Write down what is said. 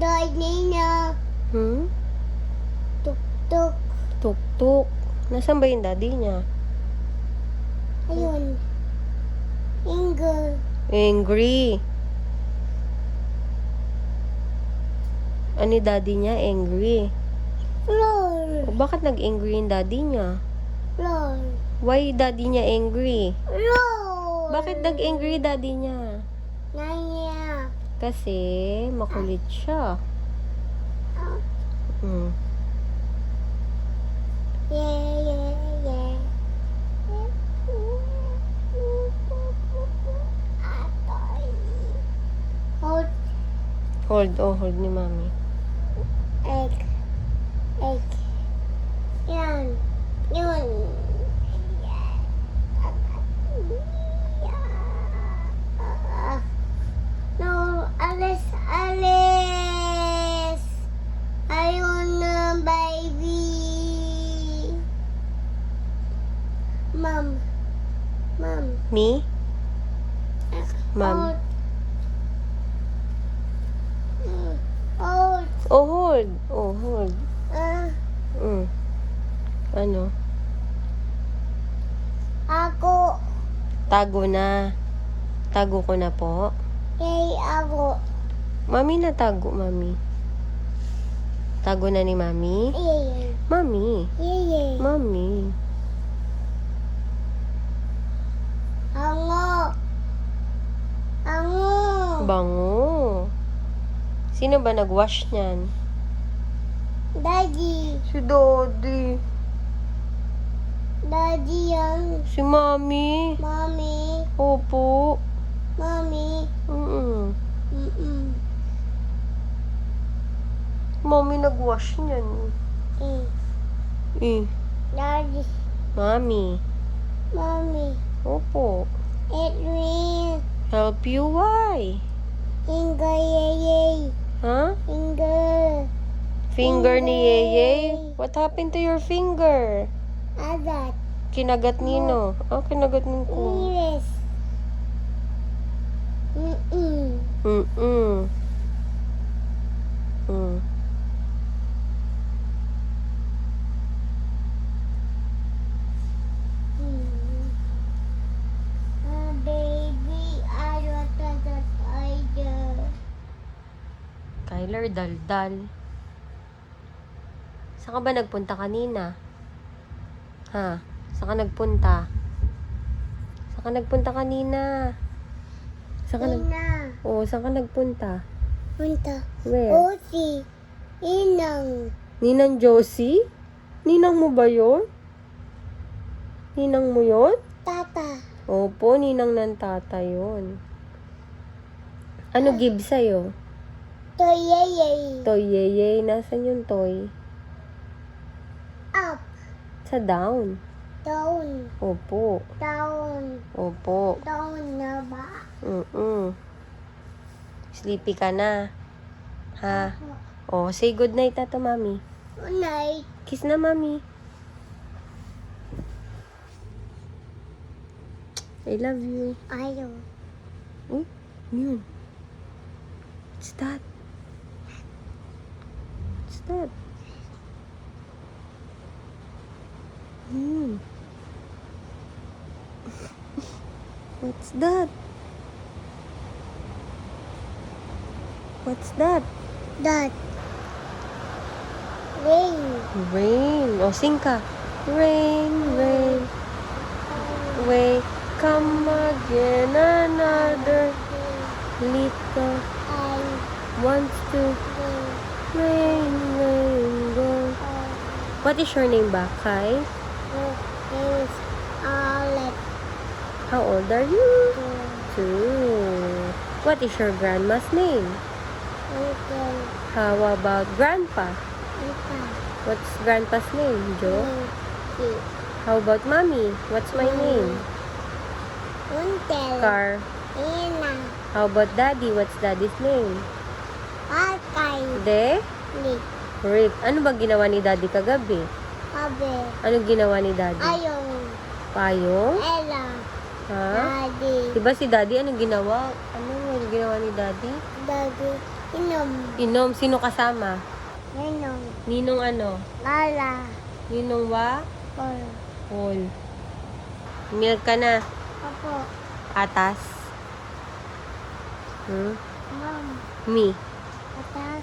Daddy niya. Hmm? Tuk-tuk. Tuk-tuk. Nasaan ba yung daddy niya? Ayun. Finger. Angry. Ano yung daddy niya? Angry. Floor. O, bakit nag-angry yung daddy niya? Floor. Why daddy niya angry? Floor. Bakit nag-angry daddy niya? Nanya. Kasi makulit siya. Hmm. Yeah. Hold. Hold ni mami. Egg. Yan. Yun. No, Alice. Ayun na, baby. Mom. Me? Mom. Hold. Hold. Mm. Ano? Ako. Tago na. Tago ko na po. Yay, ako. Mami na tago, mami. Tago na ni mami? Yay. Mami. Yay. Mami. Ango. Bango. Sino ba nag-wash niyan? Daddy. Si Daddy. Daddy yan. Si Mami. Mommy. Opo. Mommy. Mami nag-wash niyan. Daddy. Mami. Mommy. Opo. It means Help you? Why? finger, yay. Huh? Finger. Finger ni Yeye? What happened to your finger? Adat. Kinagat nino. Kinagat nino ko. Iris. Baby, I want the tiger. Kyler, daldal. Saan ka ba nagpunta kanina? Ha? Saan ka nagpunta? Saan ka nagpunta kanina? Saan ka nagpunta? Punta. Where? Osi. Inang. Ninang Josie? Ninang mo ba yun? Ninang mo yun? Tata. Opo, ninang ng tata yun. Ano give sa'yo? Toy, yay. Toy, yeye. Nasaan yung toy? Up. Sa down. Down. Opo. Down. Opo. Down na ba? Sleepy ka na. Ha? Say good night, Tata Mami. Good night. Kiss na, Mami. I love you. Ayaw. Uy, yun. What's that? What's that? What's that? What's that? That. Rain. Rain. Sing ka. Rain, rain. Come again another little I wants to rain, go. What is your name, Bakay? is Alex. How old are you? 2. What is your grandma's name? Uncle. How about grandpa? What's grandpa's name? Joe? How about mommy? What's my name? Uncle. Car. Ina. How about daddy? What's daddy's name? Akay. De? Lik. Rick. Ano ba ginawa ni daddy kagabi? Abe. Ano ginawa ni daddy? Ayong. Payong? Ella. Ha? Daddy. Diba si daddy, anong ginawa? Ano ginawa ni daddy? Daddy. Inom. Inom. Sino kasama? Inom. Ninong ano? Lala. Ninong wa? Pol. Paul. Milk ka na. Opo. Atas. Mom. Me. Atas.